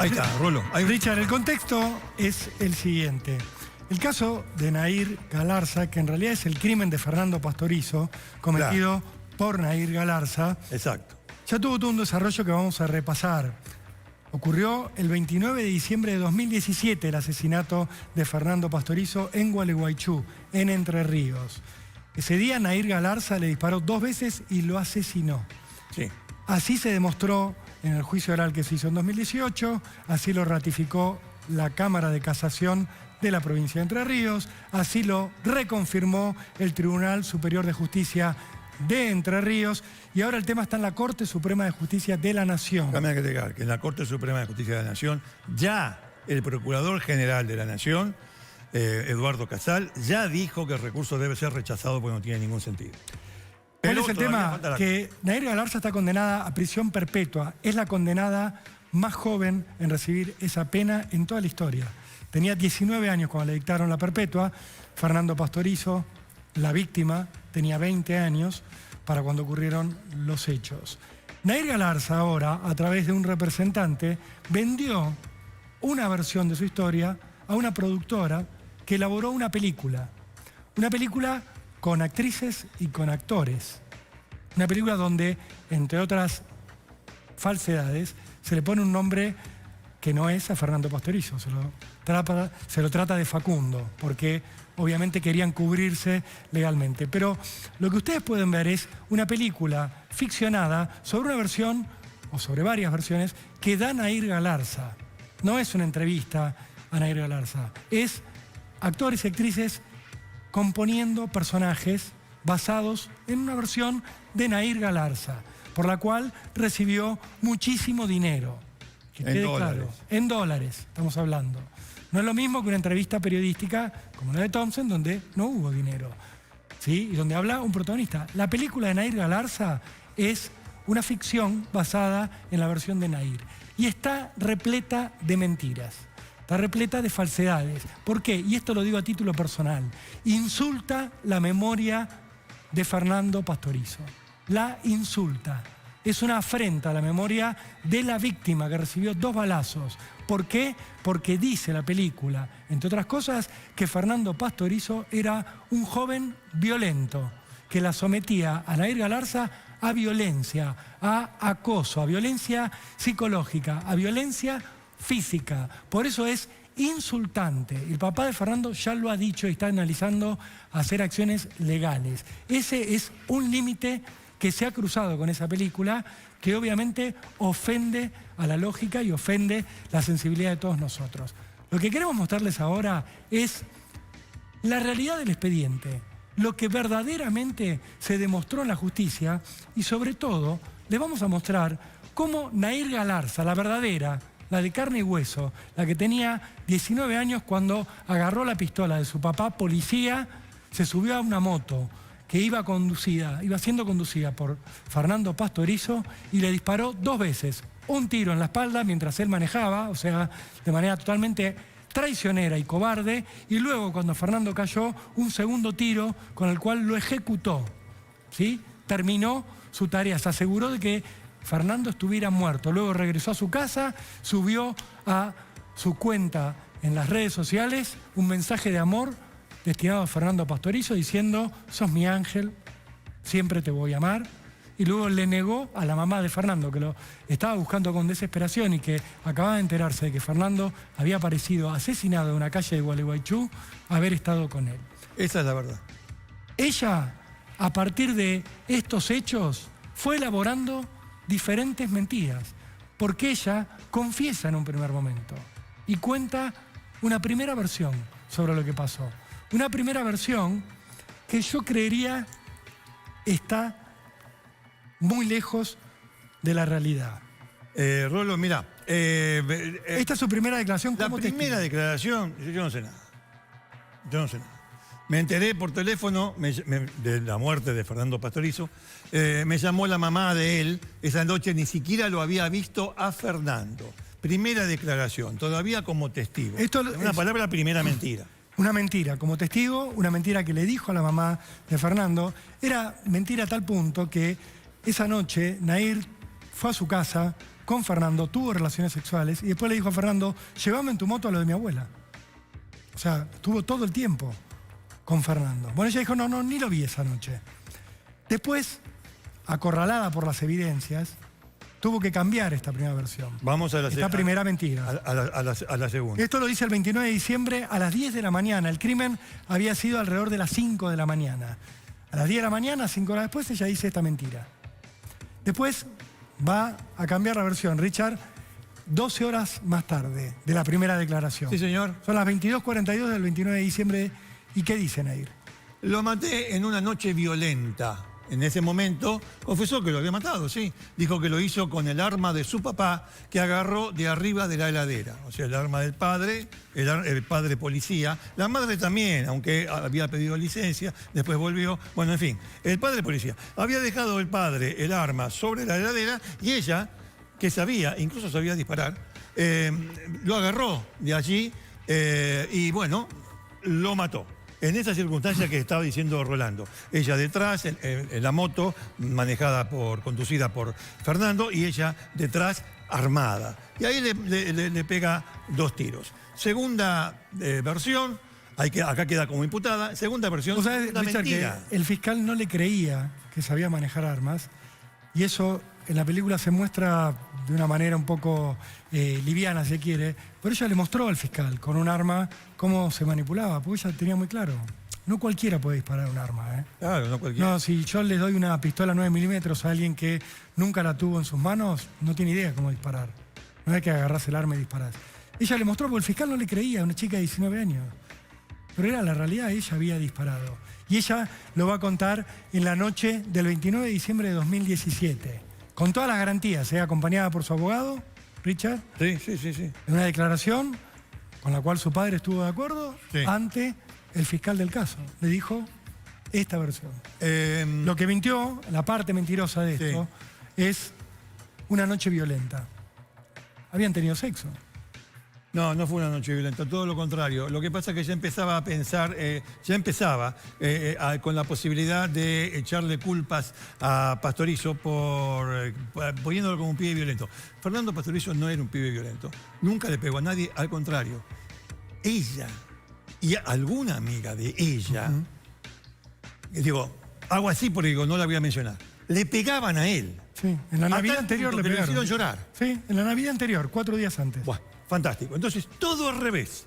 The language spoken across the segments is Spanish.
Ahí está, Rolo. Richard, el contexto es el siguiente. El caso de Nahir Galarza, que en realidad es el crimen de Fernando Pastorizo, cometido por Nahir Galarza. Exacto. Ya tuvo todo un desarrollo que vamos a repasar. Ocurrió el 29 de diciembre de 2017 el asesinato de Fernando Pastorizo en Gualeguaychú, en Entre Ríos. Ese día Nahir Galarza le disparó 2 veces y lo asesinó. Sí. Así se demostró en el juicio oral que se hizo en 2018, así lo ratificó la Cámara de Casación de la provincia de Entre Ríos, así lo reconfirmó el Tribunal Superior de Justicia de Entre Ríos, y ahora el tema está en la Corte Suprema de Justicia de la Nación. Déjame agregar que en la Corte Suprema de Justicia de la Nación, ya el Procurador General de la Nación, Eduardo Casal, ya dijo que el recurso debe ser rechazado porque no tiene ningún sentido. ¿Cuál es el tema? Que Nahir Galarza está condenada a prisión perpetua. Es la condenada más joven en recibir esa pena en toda la historia. Tenía 19 años cuando le dictaron la perpetua. Fernando Pastorizo, la víctima, tenía 20 años para cuando ocurrieron los hechos. Nahir Galarza ahora, a través de un representante, vendió una versión de su historia a una productora que elaboró una película. Una película con actrices y con actores. Una película donde, entre otras falsedades, se le pone un nombre que no es a Fernando Pastorizo, se lo trata de Facundo, porque obviamente querían cubrirse legalmente. Pero lo que ustedes pueden ver es una película ficcionada sobre una versión, o sobre varias versiones, que da Nahir Galarza. No es una entrevista a Nahir Galarza, es actores y actrices componiendo personajes basados en una versión de Nahir Galarza, por la cual recibió muchísimo dinero. Que quede claro, en dólares estamos hablando. No es lo mismo que una entrevista periodística como la de Thompson, donde no hubo dinero, ¿sí? Y donde habla un protagonista. La película de Nahir Galarza es una ficción basada en la versión de Nahir. Y está repleta de mentiras. Está repleta de falsedades. ¿Por qué? Y esto lo digo a título personal. Insulta la memoria de Fernando Pastorizo. La insulta. Es una afrenta a la memoria de la víctima que recibió 2 balazos. ¿Por qué? Porque dice la película, entre otras cosas, que Fernando Pastorizo era un joven violento, que la sometía a Nahir Galarza a violencia, a acoso, a violencia psicológica, a violencia física. Por eso es insultante. El papá de Fernando ya lo ha dicho y está analizando hacer acciones legales. Ese es un límite que se ha cruzado con esa película, que obviamente ofende a la lógica y ofende la sensibilidad de todos nosotros. Lo que queremos mostrarles ahora es la realidad del expediente, lo que verdaderamente se demostró en la justicia, y sobre todo les vamos a mostrar cómo Nahir Galarza, la verdadera, la de carne y hueso, la que tenía 19 años cuando agarró la pistola de su papá policía, se subió a una moto que iba siendo conducida por Fernando Pastorizo y le disparó 2 veces. Un tiro en la espalda mientras él manejaba, o sea, de manera totalmente traicionera y cobarde, y luego cuando Fernando cayó, un segundo tiro con el cual lo ejecutó, ¿sí? Terminó su tarea, se aseguró de que Fernando estuviera muerto. Luego regresó a su casa, subió a su cuenta en las redes sociales un mensaje de amor destinado a Fernando Pastorizo diciendo: sos mi ángel, siempre te voy a amar. Y luego le negó a la mamá de Fernando, que lo estaba buscando con desesperación y que acababa de enterarse de que Fernando había aparecido asesinado en una calle de Gualeguaychú, haber estado con él. Esa es la verdad. Ella, a partir de estos hechos, fue elaborando diferentes mentiras, porque ella confiesa en un primer momento y cuenta una primera versión sobre lo que pasó. Una primera versión que yo creería está muy lejos de la realidad. Rolo, mira. Esta es su primera declaración. La primera declaración, yo no sé nada. Yo no sé nada. Me enteré por teléfono de la muerte de Fernando Pastorizo. Me llamó la mamá de él esa noche, ni siquiera lo había visto a Fernando. Primera declaración, todavía como testigo. Una palabra, primera mentira. Una mentira como testigo, una mentira que le dijo a la mamá de Fernando. Era mentira a tal punto que esa noche Nahir fue a su casa con Fernando, tuvo relaciones sexuales y después le dijo a Fernando, llévame en tu moto a lo de mi abuela. O sea, estuvo todo el tiempo con Fernando. Bueno, ella dijo, no, ni lo vi esa noche. Después, acorralada por las evidencias, tuvo que cambiar esta primera versión. Vamos a esta primera mentira. A la segunda. Esto lo dice el 29 de diciembre a las 10 de la mañana. El crimen había sido alrededor de las 5 de la mañana. A las 10 de la mañana, 5 horas después, ella dice esta mentira. Después va a cambiar la versión, Richard, 12 horas más tarde de la primera declaración. Sí, señor. Son las 22:42 del 29 de diciembre. ¿Y qué dice Nair? Lo maté en una noche violenta. En ese momento confesó que lo había matado, sí. Dijo que lo hizo con el arma de su papá que agarró de arriba de la heladera. O sea, el arma del padre, el padre policía. La madre también, aunque había pedido licencia, después volvió. Bueno, en fin, el padre policía. Había dejado el padre el arma sobre la heladera y ella, que sabía, incluso sabía disparar, lo agarró de allí y bueno, lo mató. En esa circunstancia que estaba diciendo Rolando. Ella detrás, en la moto, conducida por Fernando, y ella detrás, armada. Y ahí le pega 2 tiros. Segunda versión, acá queda como imputada. Segunda versión, Richard, mentira. Que el fiscal no le creía que sabía manejar armas, y eso en la película se muestra de una manera un poco liviana, si quiere, pero ella le mostró al fiscal con un arma cómo se manipulaba, porque ella tenía muy claro. No cualquiera puede disparar un arma. Claro, no cualquiera. No, si yo le doy una pistola 9 milímetros a alguien que nunca la tuvo en sus manos, no tiene idea cómo disparar. No hay que agarrarse el arma y disparar. Ella le mostró porque el fiscal no le creía, una chica de 19 años. Pero era la realidad, ella había disparado. Y ella lo va a contar en la noche del 29 de diciembre de 2017. Con todas las garantías, acompañada por su abogado, Richard. Sí. En una declaración con la cual su padre estuvo de acuerdo ante el fiscal del caso. Le dijo esta versión. Lo que mintió, la parte mentirosa de esto, es una noche violenta. Habían tenido sexo. No fue una noche violenta, todo lo contrario. Lo que pasa es que ya empezaba a pensar, con la posibilidad de echarle culpas a Pastorizo poniéndolo como un pibe violento. Fernando Pastorizo no era un pibe violento, nunca le pegó a nadie, al contrario. Ella y alguna amiga de ella, hago así porque no la voy a mencionar, le pegaban a él. Sí, en la Navidad anterior le pegaron. Le hicieron llorar. Sí, en la Navidad anterior, 4 días antes. Buah, fantástico. Entonces, todo al revés.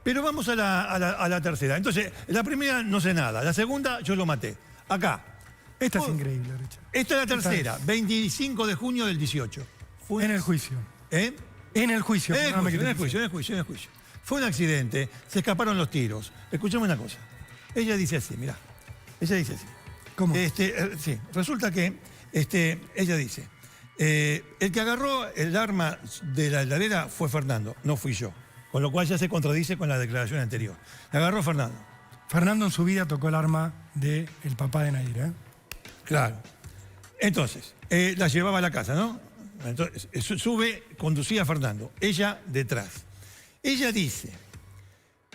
Pero vamos a la tercera. Entonces, la primera no sé nada. La segunda, yo lo maté. Acá. Esta es increíble, Richard. Esta es la tercera, 25 de junio del 18. En el juicio. ¿Eh? En el juicio. En el juicio. Fue un accidente, se escaparon los tiros. Escuchame una cosa. Ella dice así, mirá. Ella dice así. ¿Cómo? Sí, resulta que ella dice, el que agarró el arma de la heladera fue Fernando, no fui yo. Con lo cual ya se contradice con la declaración anterior. La agarró Fernando. Fernando en su vida tocó el arma del papá de Nair, ¿eh? Claro. Entonces, la llevaba a la casa, ¿no? Entonces, conducía a Fernando, ella detrás. Ella dice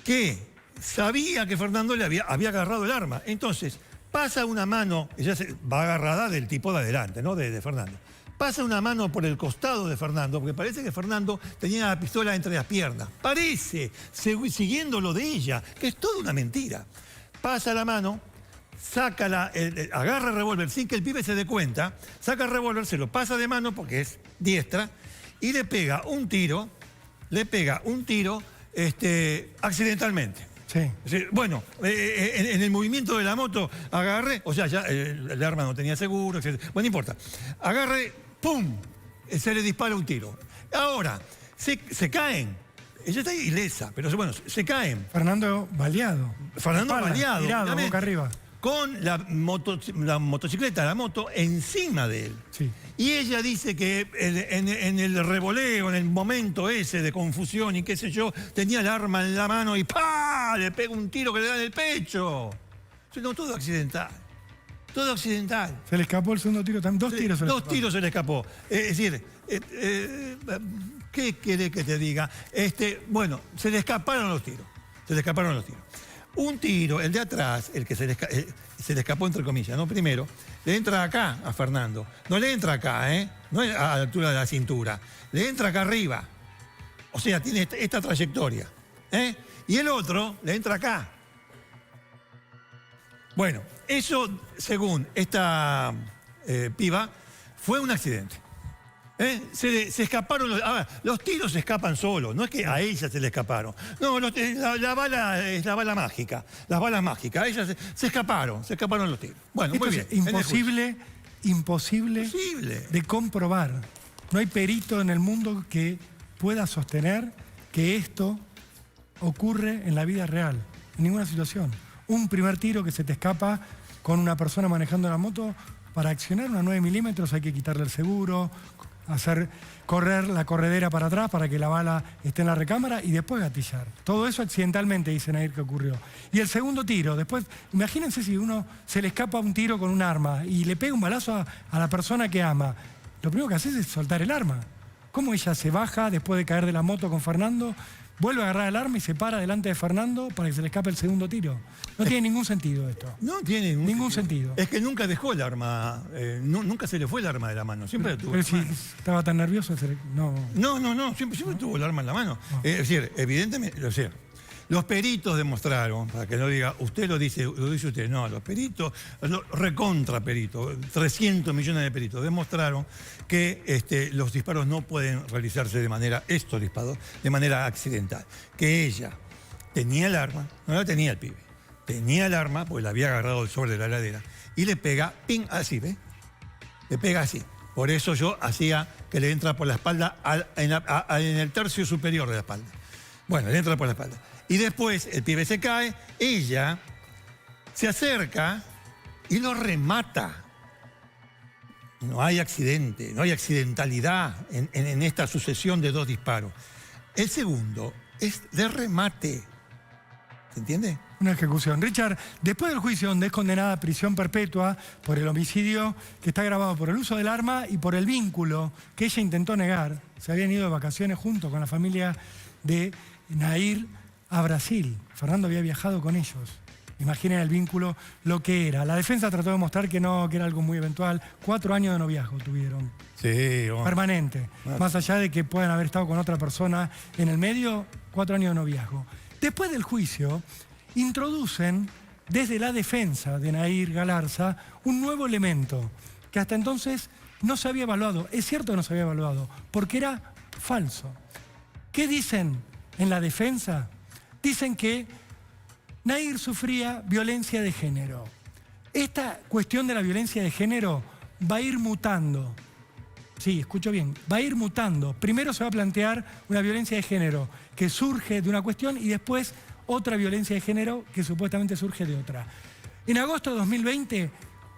que sabía que Fernando le había agarrado el arma. Entonces, pasa una mano, ella va agarrada del tipo de adelante, ¿no? De Fernando. Pasa una mano por el costado de Fernando, porque parece que Fernando tenía la pistola entre las piernas. Parece, siguiendo lo de ella, que es toda una mentira. Pasa la mano, agarra el revólver sin que el pibe se dé cuenta, saca el revólver, se lo pasa de mano porque es diestra, y le pega un tiro accidentalmente. Sí. Bueno, en el movimiento de la moto agarré, o sea, ya el arma no tenía seguro, etc. Bueno, no importa. Agarré, ¡pum! Se le dispara un tiro. Ahora, se caen. Ella está ilesa, pero bueno, se caen. Fernando baleado. Baleado. Tirado, boca arriba. Con la motocicleta, la moto, encima de él. Sí. Y ella dice que en el revoleo, en el momento ese de confusión y qué sé yo, tenía el arma en la mano y ¡pah! Le pega un tiro que le da en el pecho. No, todo accidental. Todo accidental. Se le escapó el segundo tiro también. Dos tiros se le escapó. Es decir, ¿qué querés que te diga? Bueno, se le escaparon los tiros. Un tiro, el de atrás, el que se le escapó entre comillas, ¿no? Primero, le entra acá a Fernando. No le entra acá, ¿eh? No es a la altura de la cintura. Le entra acá arriba. O sea, tiene esta trayectoria. ¿Eh? Y el otro le entra acá. Bueno, eso, según esta piba, fue un accidente. Se escaparon, los tiros se escapan solos, no es que a ella se le escaparon. No, la bala es la bala mágica, las balas mágicas, a ella se escaparon los tiros. Bueno, muy bien. Imposible de comprobar. No hay perito en el mundo que pueda sostener que esto ocurre en la vida real, en ninguna situación. Un primer tiro que se te escapa con una persona manejando la moto, para accionar una 9 milímetros hay que quitarle el seguro, hacer correr la corredera para atrás para que la bala esté en la recámara y después gatillar. Todo eso accidentalmente, dice Nair, que ocurrió. Y el segundo tiro, después, imagínense si uno se le escapa un tiro con un arma y le pega un balazo a la persona que ama. Lo primero que haces es soltar el arma. ¿Cómo ella se baja después de caer de la moto con Fernando? Vuelve a agarrar el arma y se para delante de Fernando para que se le escape el segundo tiro. No tiene ningún sentido esto. No tiene ningún sentido. Es que nunca dejó el arma, nunca se le fue el arma de la mano. Siempre lo tuvo. Pero si estaba tan nervioso, no. No, siempre tuvo el arma en la mano. Es decir, evidentemente, los peritos demostraron, para que no diga, usted lo dice usted, no, los peritos, recontra peritos, 300 millones de peritos, demostraron que los disparos no pueden realizarse de manera, estos disparos, de manera accidental. Que ella tenía el arma, no la tenía el pibe, tenía el arma, porque la había agarrado el sobre de la heladera, y le pega, ping, así, ¿ves? Le pega así. Por eso yo hacía que le entra por la espalda, en el tercio superior de la espalda. Bueno, le entra por la espalda. Y después el pibe se cae, ella se acerca y lo remata. No hay accidente, no hay accidentalidad en esta sucesión de dos disparos. El segundo es de remate. ¿Se entiende? Una ejecución. Richard, después del juicio donde es condenada a prisión perpetua por el homicidio que está grabado por el uso del arma y por el vínculo que ella intentó negar, se habían ido de vacaciones junto con la familia de Nair a Brasil. Fernando había viajado con ellos. Imaginen el vínculo, lo que era. La defensa trató de mostrar que no, que era algo muy eventual. 4 años de noviazgo tuvieron. Sí, permanente. Más allá de que puedan haber estado con otra persona en el medio, 4 años de noviazgo. Después del juicio, introducen desde la defensa de Nair Galarza un nuevo elemento que hasta entonces no se había evaluado. Es cierto que no se había evaluado, porque era falso. ¿Qué dicen en la defensa? Dicen que Nair sufría violencia de género. Esta cuestión de la violencia de género va a ir mutando. Sí, escucho bien, va a ir mutando. Primero se va a plantear una violencia de género que surge de una cuestión y después otra violencia de género que supuestamente surge de otra. En agosto de 2020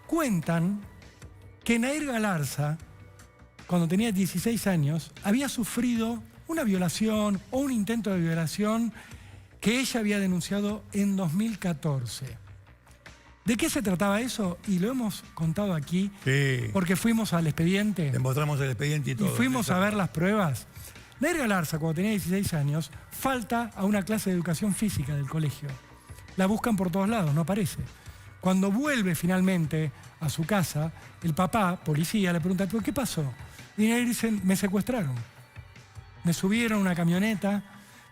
cuentan que Nair Galarza, cuando tenía 16 años, había sufrido una violación o un intento de violación que ella había denunciado en 2014. ¿De qué se trataba eso? Y lo hemos contado aquí, sí, porque fuimos al expediente. Le mostramos el expediente y todo. Y fuimos a ver las pruebas. Nair Galarza, cuando tenía 16 años, falta a una clase de educación física del colegio. La buscan por todos lados, no aparece. Cuando vuelve finalmente a su casa, el papá, policía, le pregunta, ¿pero qué pasó? Y Nair dice, me secuestraron. Me subieron a una camioneta,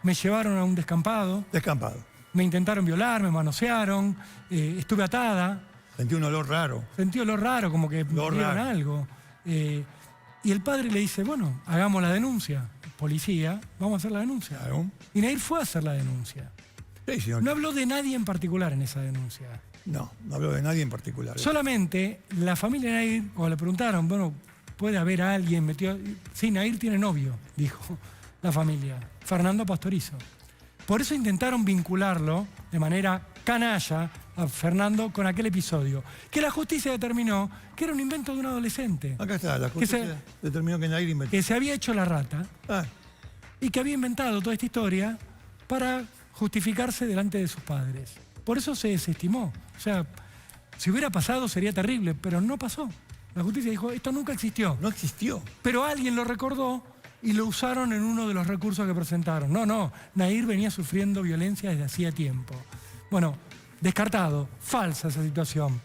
me llevaron a un descampado. Descampado. Me intentaron violar, me manosearon, estuve atada. Sentí un olor raro. Sentí olor raro, como que me dieron algo. Y el padre le dice, bueno, hagamos la denuncia. Policía, vamos a hacer la denuncia. Claro. Y Nair fue a hacer la denuncia. Sí, señor. No habló de nadie en particular en esa denuncia. No habló de nadie en particular. Solamente la familia de Nair, cuando le preguntaron, bueno, ¿puede haber alguien metido? Sí, Nair tiene novio, dijo la familia, Fernando Pastorizo. Por eso intentaron vincularlo de manera canalla a Fernando con aquel episodio, que la justicia determinó que era un invento de un adolescente. Acá está, la justicia determinó que Nair inventó. Que se había hecho la rata y que había inventado toda esta historia para justificarse delante de sus padres. Por eso se desestimó. O sea, si hubiera pasado sería terrible, pero no pasó. La justicia dijo, esto nunca existió. No existió. Pero alguien lo recordó y lo usaron en uno de los recursos que presentaron. No, Nair venía sufriendo violencia desde hacía tiempo. Bueno, descartado, falsa esa situación.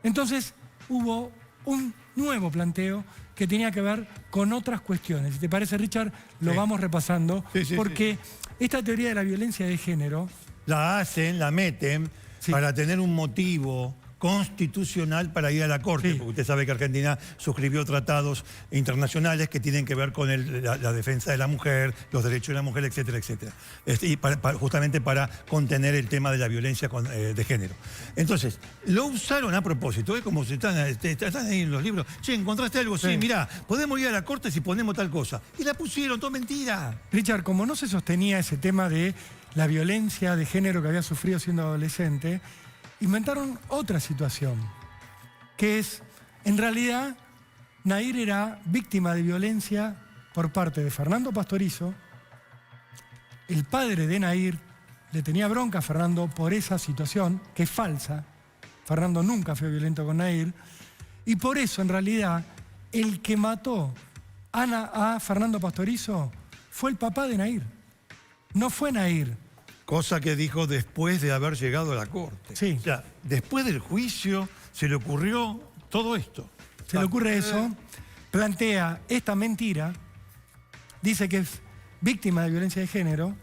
Entonces hubo un nuevo planteo que tenía que ver con otras cuestiones. Si te parece, Richard, lo vamos repasando, porque esta teoría de la violencia de género... La meten para tener un motivo constitucional para ir a la Corte, porque usted sabe que Argentina suscribió tratados internacionales que tienen que ver con la defensa de la mujer, los derechos de la mujer, etcétera, etcétera. Y justamente para contener el tema de la violencia de género. Entonces, lo usaron a propósito, es como si están ahí en los libros. Che, ¿encontraste algo? Sí, mirá, podemos ir a la Corte si ponemos tal cosa. Y la pusieron, todo mentira. Richard, como no se sostenía ese tema de la violencia de género que había sufrido siendo adolescente, inventaron otra situación, que es, en realidad, Nair era víctima de violencia por parte de Fernando Pastorizo. El padre de Nair le tenía bronca a Fernando por esa situación, que es falsa. Fernando nunca fue violento con Nair. Y por eso, en realidad, el que mató a Fernando Pastorizo fue el papá de Nair. No fue Nair. Cosa que dijo después de haber llegado a la Corte. Sí. O sea, después del juicio se le ocurrió todo esto. Se le ocurre eso, plantea esta mentira, dice que es víctima de violencia de género,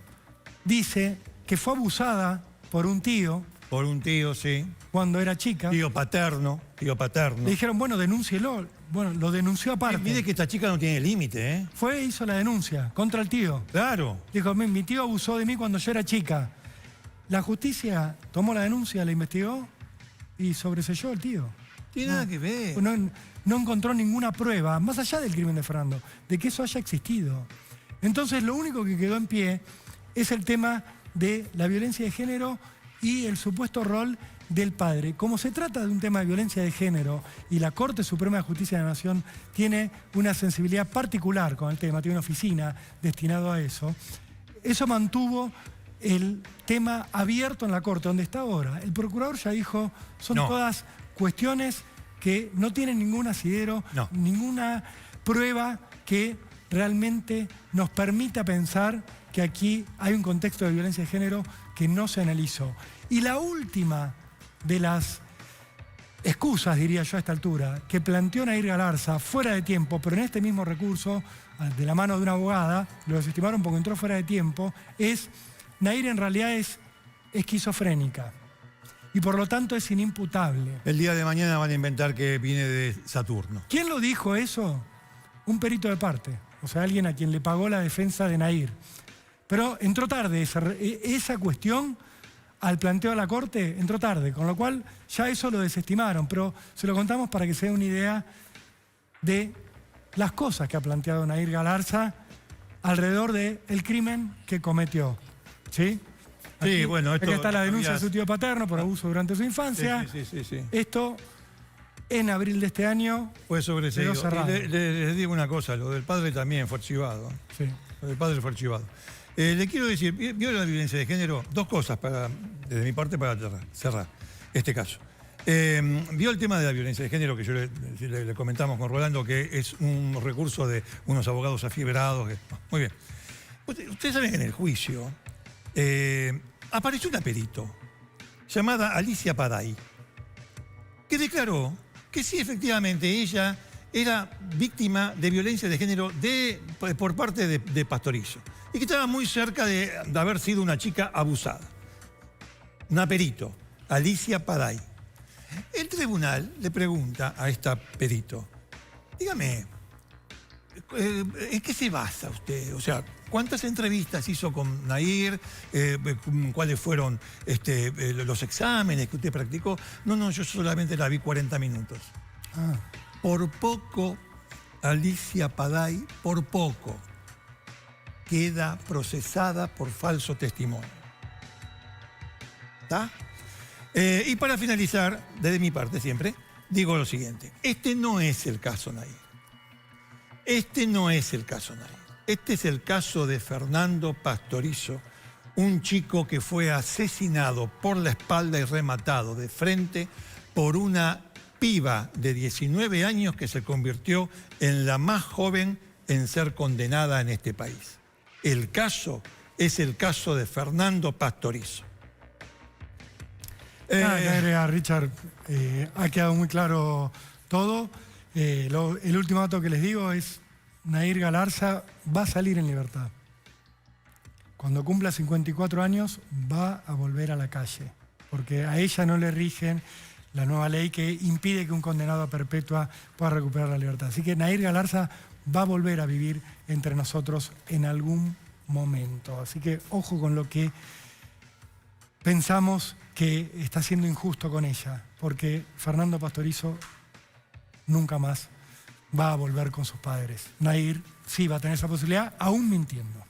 dice que fue abusada por un tío. Por un tío, sí. Cuando era chica. Tío paterno. Le dijeron, bueno, denúncielo. Bueno, lo denunció aparte. Mire que esta chica no tiene límite, ¿eh? Fue e hizo la denuncia contra el tío. Claro. Dijo, mi tío abusó de mí cuando yo era chica. La justicia tomó la denuncia, la investigó y sobreselló al tío. Tiene nada que ver. No encontró ninguna prueba, más allá del crimen de Fernando, de que eso haya existido. Entonces, lo único que quedó en pie es el tema de la violencia de género y el supuesto rol del padre. Como se trata de un tema de violencia de género y la Corte Suprema de Justicia de la Nación tiene una sensibilidad particular con el tema, tiene una oficina destinada a eso, eso mantuvo el tema abierto en la Corte, donde está ahora. El procurador ya dijo, son todas cuestiones que no tienen ningún asidero, ninguna prueba que realmente nos permita pensar que aquí hay un contexto de violencia de género que no se analizó. Y la última de las excusas, diría yo a esta altura, que planteó Nair Galarza fuera de tiempo, pero en este mismo recurso, de la mano de una abogada, lo desestimaron porque entró fuera de tiempo, es Nair en realidad es esquizofrénica y por lo tanto es inimputable. El día de mañana van a inventar que viene de Saturno. ¿Quién lo dijo eso? Un perito de parte, o sea, alguien a quien le pagó la defensa de Nair. Pero entró tarde esa cuestión. Al planteo de la Corte entró tarde, con lo cual ya eso lo desestimaron, pero se lo contamos para que se dé una idea de las cosas que ha planteado Nair Galarza alrededor del crimen que cometió. ¿Sí? Aquí, bueno, aquí está la denuncia de su tío paterno por abuso durante su infancia. Sí. Esto, en abril de este año, fue sobreseído. quedó cerrado. Les digo una cosa, lo del padre también fue archivado. Sí. Lo del padre fue archivado. Le quiero decir, ¿vio la violencia de género? Dos cosas desde mi parte para cerrar este caso. Vio el tema de la violencia de género que yo le comentamos con Rolando, que es un recurso de unos abogados afiebrados. Muy bien. Ustedes saben que en el juicio apareció una perito llamada Alicia Paday, que declaró que sí, efectivamente, ella era víctima de violencia de género por parte de Pastorizo. Y que estaba muy cerca de haber sido una chica abusada. Una perito, Alicia Paday. El tribunal le pregunta a esta perito, dígame, ¿en qué se basa usted? O sea, ¿cuántas entrevistas hizo con Nair? ¿Cuáles fueron los exámenes que usted practicó? No, yo solamente la vi 40 minutos. Por poco, Alicia Paday, por poco, queda procesada por falso testimonio. ¿Está? Y para finalizar, desde mi parte siempre, digo lo siguiente. Este no es el caso Nair. Este no es el caso Nair. Este es el caso de Fernando Pastorizo, un chico que fue asesinado por la espalda y rematado de frente por una piba de 19 años que se convirtió en la más joven en ser condenada en este país. El caso es el caso de Fernando Pastorizo. Nada que agregar, Richard. Ha quedado muy claro todo. El último dato que les digo es, Nair Galarza va a salir en libertad. Cuando cumpla 54 años va a volver a la calle, porque a ella no le rigen la nueva ley que impide que un condenado a perpetua pueda recuperar la libertad. Así que Nair Galarza va a volver a vivir entre nosotros en algún momento. Así que ojo con lo que pensamos que está siendo injusto con ella, porque Fernando Pastorizo nunca más va a volver con sus padres. Nair sí va a tener esa posibilidad, aún mintiendo.